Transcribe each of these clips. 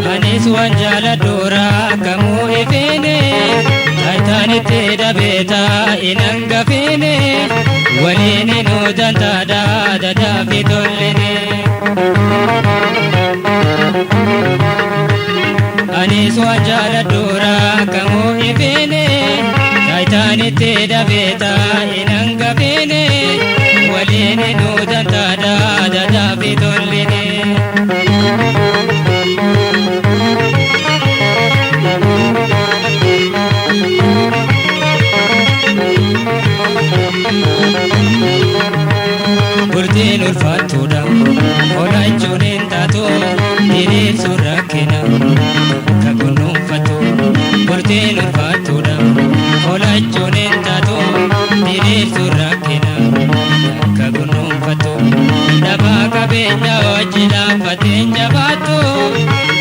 Anis wanjala dura kamu ifine Taitani teda beta inanga fine Walini no dantada dada fitolini Anis wanjala dura kamu ifine Taitani teda beta inanga fine Walini no dantada dada fitolini Burtiin ulfaattuudha olaachuun hin taatu diriirsu rakkina akka kunuunfatu. Burtiin ulfaattuudha olaachuun hin taatu diriirsu rakkina akka kunuunfatu. Dhabaa qabeenya hojii dhaabbateen jabaattu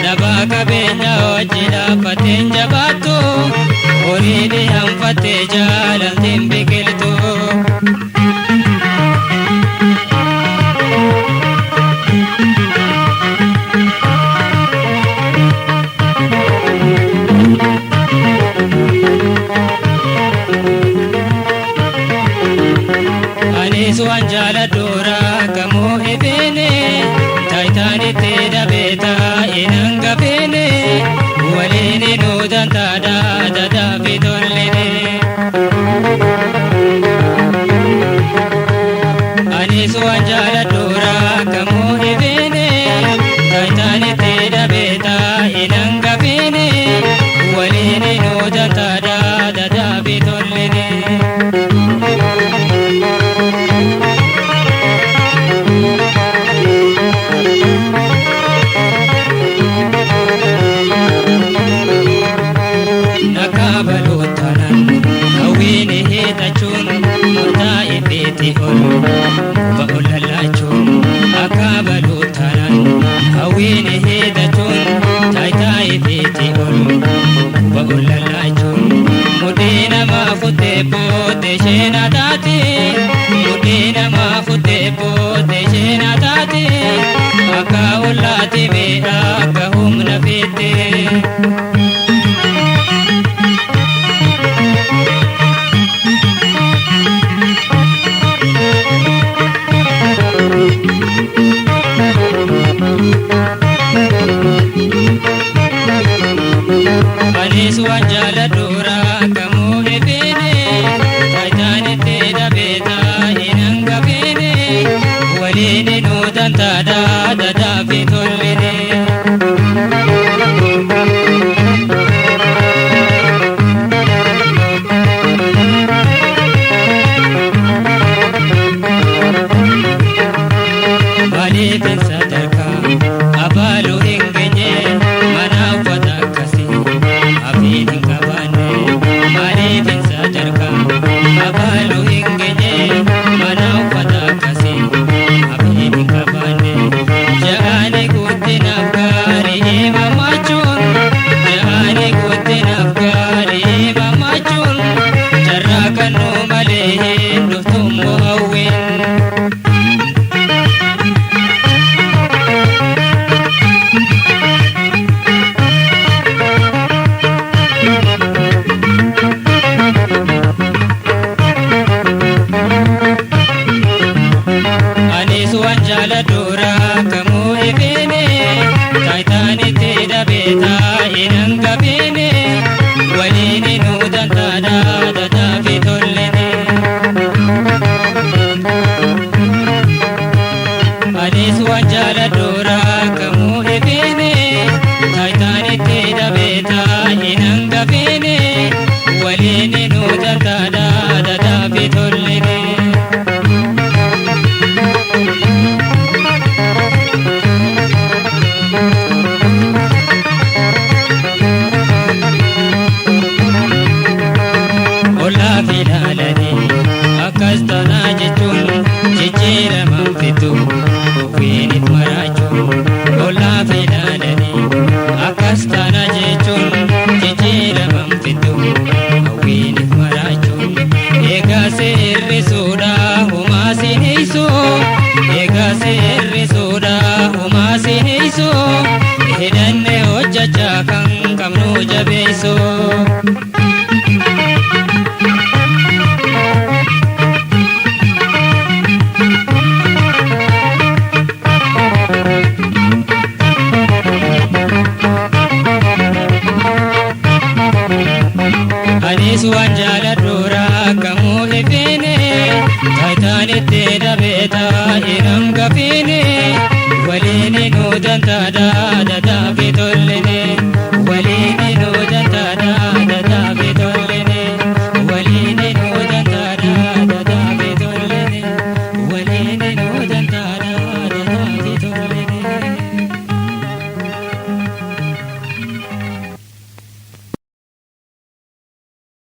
dhabaa qabeenya hojii dhaabbateen jabaattu horii dhiyaanfattee jaalaltiin biqiltu. Anis wanjala dura kamu ifine Taitani teda beta inanga fine Walini nudan tada dada fitolini Anis wanjala dura kamu ifine Taitani teda beta inanga fine Walini nudan tada dada fitolini Hawini hidhachuun murtaa ifeetti ol ba'uulalachuun akaabaluu taanaan hawini hidhachuun taayitaa ifeetti ol ba'uulalachuun mudhii namaa fuutee booddee isheen taate mudhii namaa fuutee booddee isheen taate akka ollaatti miidhaa akka humna feetee. Anis wanjala dura kamu ifine Taitani teda beta inanga fine Walini nudan tada dada fitolini Malifin sadarka abalu hingenye mana ufata kasi Abidin kabane malifin sadarka abalu hingenye mana ufata kasi Abidin kabane Jahani kutin afgari mamachun Jahani kutin afgari mamachun Jarrakan no malehin duftum muhawin Anis wanjala dura kamu ifine Taitani teda beta inanga fine Walini nudan tada dada fitolini Anis wanjala dura kamu ifine Taitani teda beta inanga fine Walini nudan tada dada fitolini Yesuus.